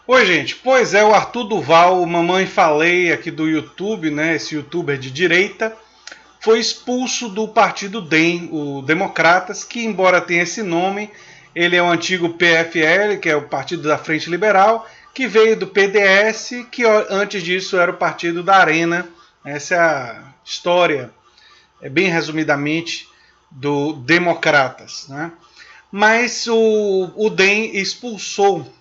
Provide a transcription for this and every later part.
Oi, gente. Pois é, o Arthur Duval, o Mamãe Falei aqui do YouTube, né? Esse youtuber de direita, foi expulso do partido DEM, o Democratas, que embora tenha esse nome, ele é o antigo PFL, que é o Partido da Frente Liberal, que veio do PDS, que antes disso era o partido da Arena. Essa é a história, bem resumidamente, do Democratas, né? Mas o DEM expulsou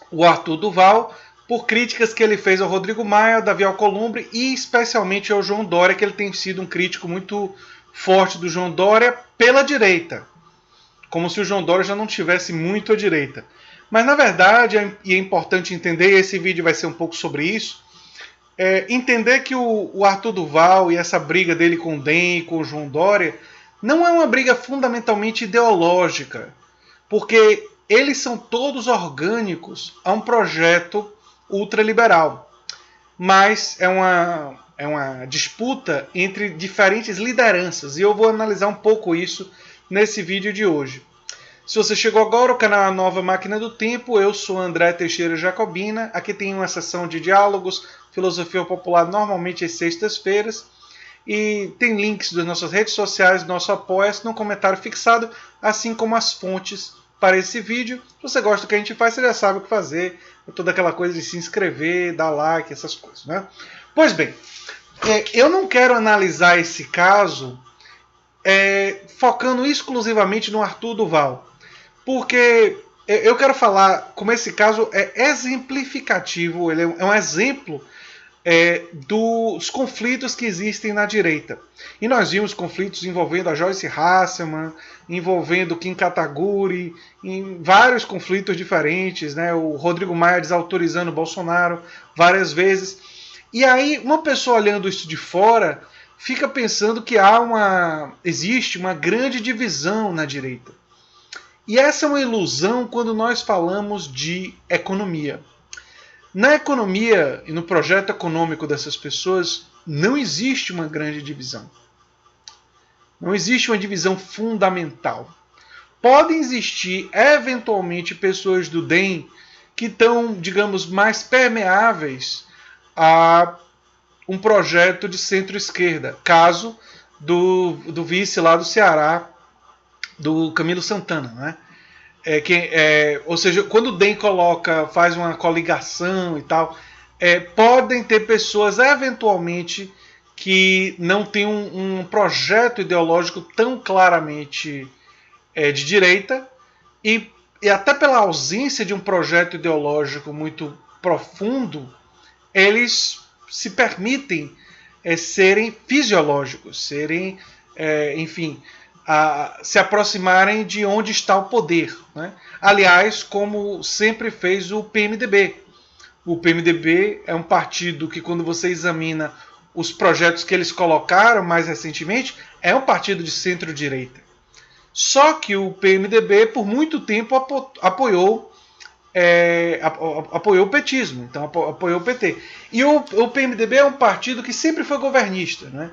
o Arthur Duval por críticas que ele fez ao Rodrigo Maia, ao Davi Alcolumbre e especialmente ao João Dória, que ele tem sido um crítico muito forte do João Dória pela direita, como se o João Dória já não tivesse muito à direita. Mas na verdade, e é importante entender, e esse vídeo vai ser um pouco sobre isso, entender que o Arthur Duval e essa briga dele com o DEM e com o João Dória não é uma briga fundamentalmente ideológica, porque eles são todos orgânicos a um projeto ultraliberal. Mas é uma disputa entre diferentes lideranças, e eu vou analisar um pouco isso nesse vídeo de hoje. Se você chegou agora, o canal é a Nova Máquina do Tempo, eu sou André Teixeira Jacobina, aqui tem uma sessão de diálogos, filosofia popular, normalmente às sextas-feiras, e tem links das nossas redes sociais, do nosso apoia-se no comentário fixado, assim como as fontes para esse vídeo. Se você gosta do que a gente faz, você já sabe o que fazer, toda aquela coisa de se inscrever, dar like, essas coisas, né? Pois bem, eu não quero analisar esse caso focando exclusivamente no Arthur Duval, porque eu quero falar como esse caso é exemplificativo, ele é um exemplo dos conflitos que existem na direita. E nós vimos conflitos envolvendo a Joyce Hasselman, envolvendo Kim Kataguiri, em vários conflitos diferentes, né? O Rodrigo Maia desautorizando o Bolsonaro várias vezes. E aí uma pessoa olhando isso de fora fica pensando que existe uma grande divisão na direita. E essa é uma ilusão quando nós falamos de economia. Na economia e no projeto econômico dessas pessoas não existe uma grande divisão. Não existe uma divisão fundamental. Podem existir, eventualmente, pessoas do DEM que estão, digamos, mais permeáveis a um projeto de centro-esquerda. Caso do vice lá do Ceará, do Camilo Santana, né? Ou seja, quando o DEM faz uma coligação e tal, podem ter pessoas eventualmente que não têm um projeto ideológico tão claramente de direita e até pela ausência de um projeto ideológico muito profundo, eles se permitem serem fisiológicos, serem, enfim, se aproximarem de onde está o poder, né? Aliás, como sempre fez o PMDB. O PMDB é um partido que, quando você examina os projetos que eles colocaram mais recentemente, é um partido de centro-direita. Só que o PMDB, por muito tempo, apoiou o petismo, então apoiou o PT. E o PMDB é um partido que sempre foi governista, né?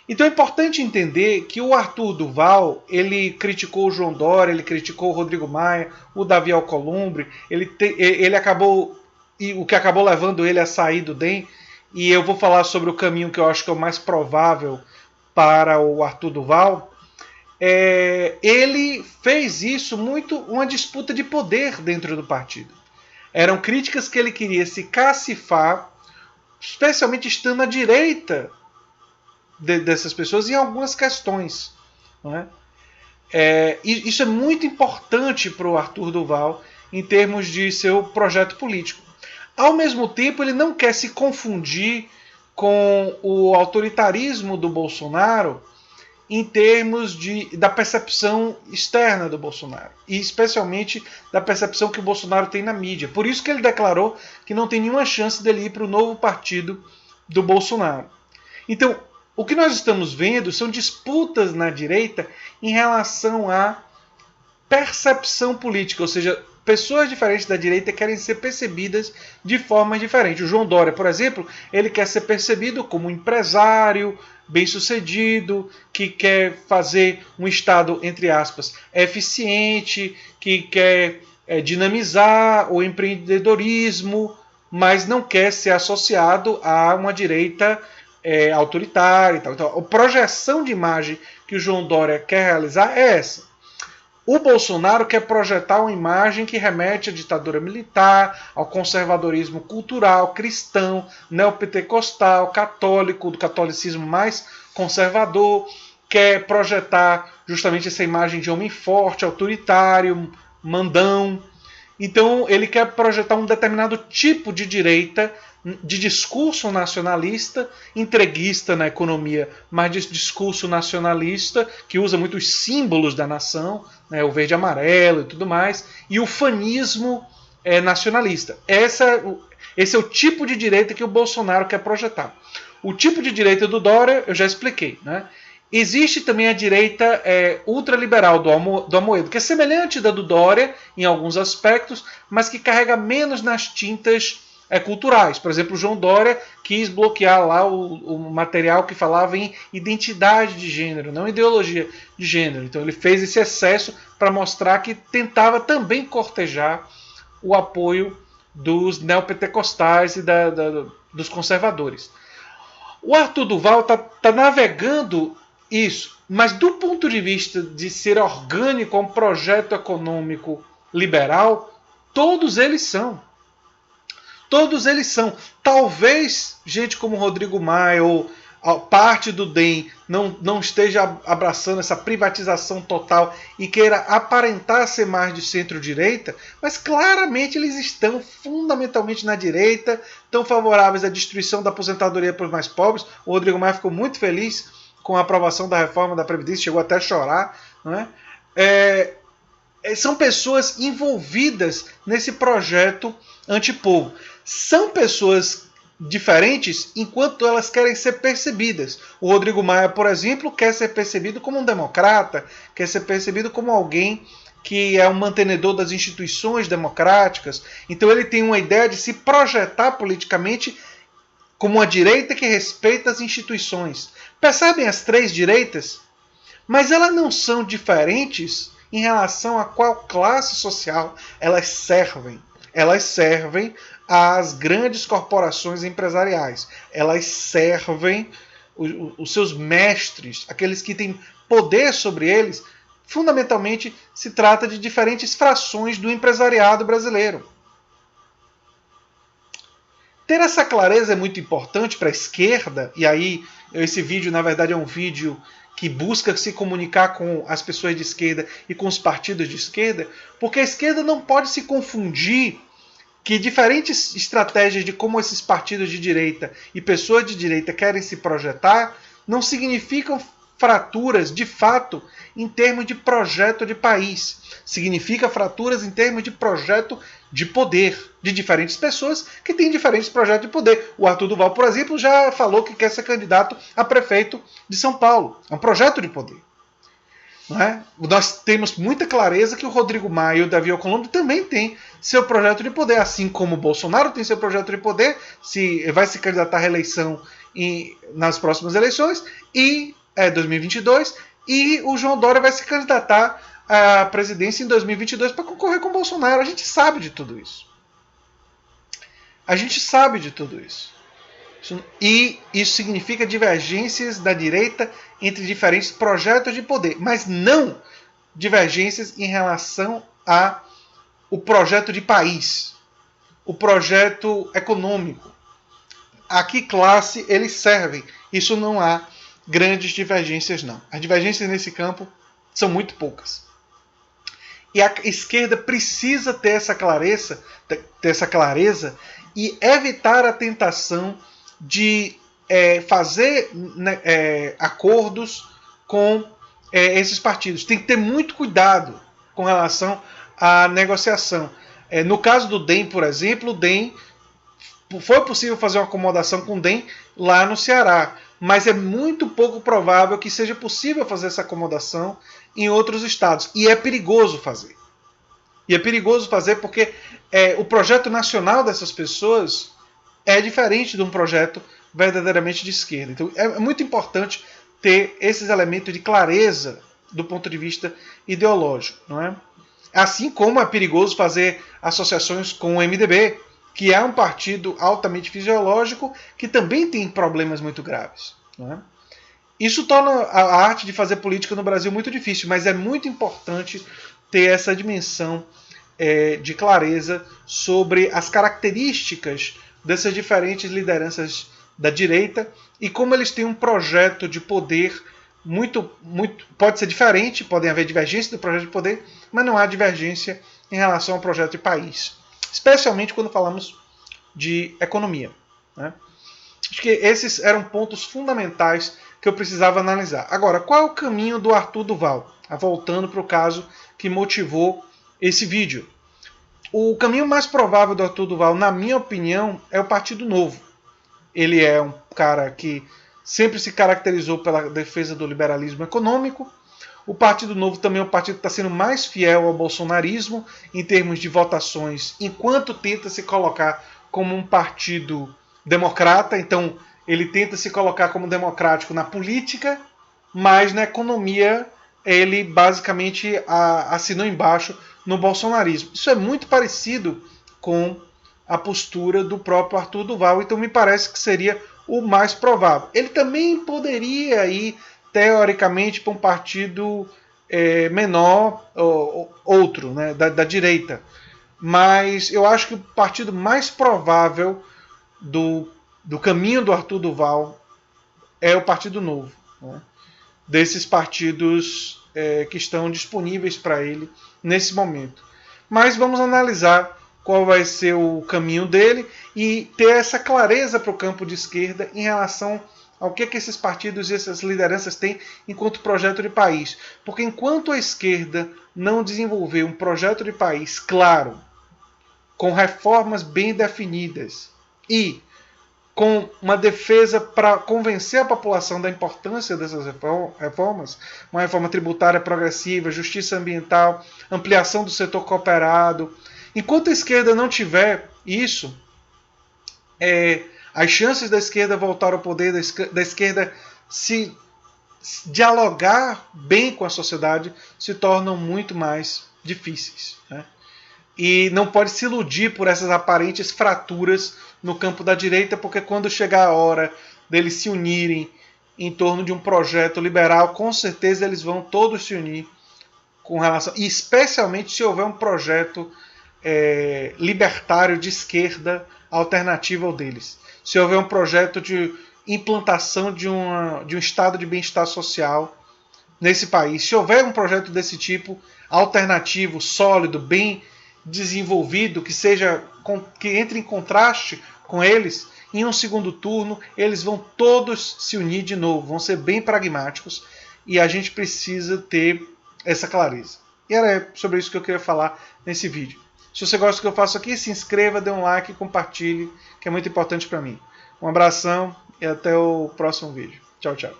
Então é importante entender que o Arthur Duval, ele criticou o João Dória, ele criticou o Rodrigo Maia, o Davi Alcolumbre, ele acabou, e o que acabou levando ele a sair do DEM, e eu vou falar sobre o caminho que eu acho que é o mais provável para o Arthur Duval. Ele fez isso muito uma disputa de poder dentro do partido. Eram críticas que ele queria se cacifar, especialmente estando à direita dessas pessoas em algumas questões. Não é? Isso é muito importante para o Arthur Duval em termos de seu projeto político. Ao mesmo tempo, ele não quer se confundir com o autoritarismo do Bolsonaro em termos da percepção externa do Bolsonaro, e especialmente da percepção que o Bolsonaro tem na mídia. Por isso que ele declarou que não tem nenhuma chance dele ir para o novo partido do Bolsonaro. Então, o que nós estamos vendo são disputas na direita em relação à percepção política, ou seja, pessoas diferentes da direita querem ser percebidas de formas diferentes. O João Dória, por exemplo, ele quer ser percebido como um empresário bem-sucedido, que quer fazer um Estado, entre aspas, eficiente, que quer dinamizar o empreendedorismo, mas não quer ser associado a uma direita autoritária e tal. Então, a projeção de imagem que o João Dória quer realizar é essa. O Bolsonaro quer projetar uma imagem que remete à ditadura militar, ao conservadorismo cultural, cristão, neopentecostal, católico, do catolicismo mais conservador, quer projetar justamente essa imagem de homem forte, autoritário, mandão. Então ele quer projetar um determinado tipo de direita, de discurso nacionalista, entreguista na economia, mas de discurso nacionalista, que usa muito os símbolos da nação, né, o verde e amarelo e tudo mais, e o fanismo nacionalista. Esse é o tipo de direita que o Bolsonaro quer projetar. O tipo de direita do Dória, eu já expliquei, né? Existe também a direita ultraliberal do Amoedo, que é semelhante da do Dória em alguns aspectos, mas que carrega menos nas tintas culturais. Por exemplo, o João Dória quis bloquear lá o material que falava em identidade de gênero, não ideologia de gênero. Então ele fez esse excesso para mostrar que tentava também cortejar o apoio dos neopentecostais e dos conservadores. O Arthur Duval está navegando isso, mas do ponto de vista de ser orgânico a um projeto econômico liberal, todos eles são. Todos eles são. Talvez gente como Rodrigo Maia ou parte do DEM não esteja abraçando essa privatização total e queira aparentar ser mais de centro-direita, mas claramente eles estão fundamentalmente na direita, estão favoráveis à destruição da aposentadoria para os mais pobres. O Rodrigo Maia ficou muito feliz com a aprovação da reforma da Previdência, chegou até a chorar. Não é? São pessoas envolvidas nesse projeto antipovo. São pessoas diferentes enquanto elas querem ser percebidas. O Rodrigo Maia, por exemplo, quer ser percebido como um democrata, quer ser percebido como alguém que é um mantenedor das instituições democráticas. Então ele tem uma ideia de se projetar politicamente como uma direita que respeita as instituições. Percebem as três direitas? Mas elas não são diferentes em relação a qual classe social elas servem. Elas servem às grandes corporações empresariais. Elas servem os seus mestres, aqueles que têm poder sobre eles. Fundamentalmente, se trata de diferentes frações do empresariado brasileiro. Ter essa clareza é muito importante para a esquerda, e aí esse vídeo, na verdade, é um vídeo que busca se comunicar com as pessoas de esquerda e com os partidos de esquerda, porque a esquerda não pode se confundir que diferentes estratégias de como esses partidos de direita e pessoas de direita querem se projetar não significam fraturas, de fato, em termos de projeto de país. Significa fraturas em termos de projeto de poder, de diferentes pessoas que têm diferentes projetos de poder. O Arthur Duval, por exemplo, já falou que quer ser candidato a prefeito de São Paulo. É um projeto de poder. Não é? Nós temos muita clareza que o Rodrigo Maia e o Davi Alcolumbre também têm seu projeto de poder, assim como o Bolsonaro tem seu projeto de poder, vai se candidatar à reeleição nas próximas eleições, e 2022, e o João Dória vai se candidatar à presidência em 2022 para concorrer com o Bolsonaro. A gente sabe de tudo isso. A gente sabe de tudo isso. E isso significa divergências da direita entre diferentes projetos de poder, mas não divergências em relação ao projeto de país, o projeto econômico. A que classe eles servem? Isso não há grandes divergências, não. As divergências nesse campo são muito poucas. E a esquerda precisa ter essa clareza e evitar a tentação de fazer acordos com esses partidos. Tem que ter muito cuidado com relação à negociação. No caso do DEM, por exemplo, o DEM foi possível fazer uma acomodação com o DEM lá no Ceará, mas é muito pouco provável que seja possível fazer essa acomodação em outros estados. E é perigoso fazer. E é perigoso fazer porque o projeto nacional dessas pessoas é diferente de um projeto verdadeiramente de esquerda. Então é muito importante ter esses elementos de clareza do ponto de vista ideológico, não é? Assim como é perigoso fazer associações com o MDB, que é um partido altamente fisiológico que também tem problemas muito graves. Né? Isso torna a arte de fazer política no Brasil muito difícil, mas é muito importante ter essa dimensão de clareza sobre as características dessas diferentes lideranças da direita e como eles têm um projeto de poder muito pode ser diferente, podem haver divergência do projeto de poder, mas não há divergência em relação ao projeto de país, especialmente quando falamos de economia. Né? Acho que esses eram pontos fundamentais que eu precisava analisar. Agora, qual é o caminho do Arthur Duval? Voltando para o caso que motivou esse vídeo. O caminho mais provável do Arthur Duval, na minha opinião, é o Partido Novo. Ele é um cara que sempre se caracterizou pela defesa do liberalismo econômico. O Partido Novo também é um partido que está sendo mais fiel ao bolsonarismo em termos de votações, enquanto tenta se colocar como um partido democrata. Então, ele tenta se colocar como democrático na política, mas na economia ele basicamente assinou embaixo no bolsonarismo. Isso é muito parecido com a postura do próprio Arthur Duval, então me parece que seria o mais provável. Ele também poderia ir, teoricamente, para um partido menor, outro, né, da direita. Mas eu acho que o partido mais provável do caminho do Arthur Duval é o Partido Novo. Né? Desses partidos que estão disponíveis para ele nesse momento. Mas vamos analisar qual vai ser o caminho dele e ter essa clareza para o campo de esquerda em relação ao que esses partidos e essas lideranças têm enquanto projeto de país. Porque enquanto a esquerda não desenvolver um projeto de país claro, com reformas bem definidas e com uma defesa para convencer a população da importância dessas reformas, uma reforma tributária progressiva, justiça ambiental, ampliação do setor cooperado. Enquanto a esquerda não tiver isso, as chances da esquerda voltar ao poder, da esquerda se dialogar bem com a sociedade, se tornam muito mais difíceis. Né? E não pode se iludir por essas aparentes fraturas no campo da direita, porque quando chegar a hora deles se unirem em torno de um projeto liberal, com certeza eles vão todos se unir com relação, e especialmente se houver um projeto libertário de esquerda alternativo ao deles. Se houver um projeto de implantação de um estado de bem-estar social nesse país, se houver um projeto desse tipo, alternativo, sólido, bem desenvolvido, que entre em contraste com eles, em um segundo turno eles vão todos se unir de novo, vão ser bem pragmáticos e a gente precisa ter essa clareza. E era sobre isso que eu queria falar nesse vídeo. Se você gosta do que eu faço aqui, se inscreva, dê um like, compartilhe, que é muito importante para mim. Um abração e até o próximo vídeo. Tchau, tchau.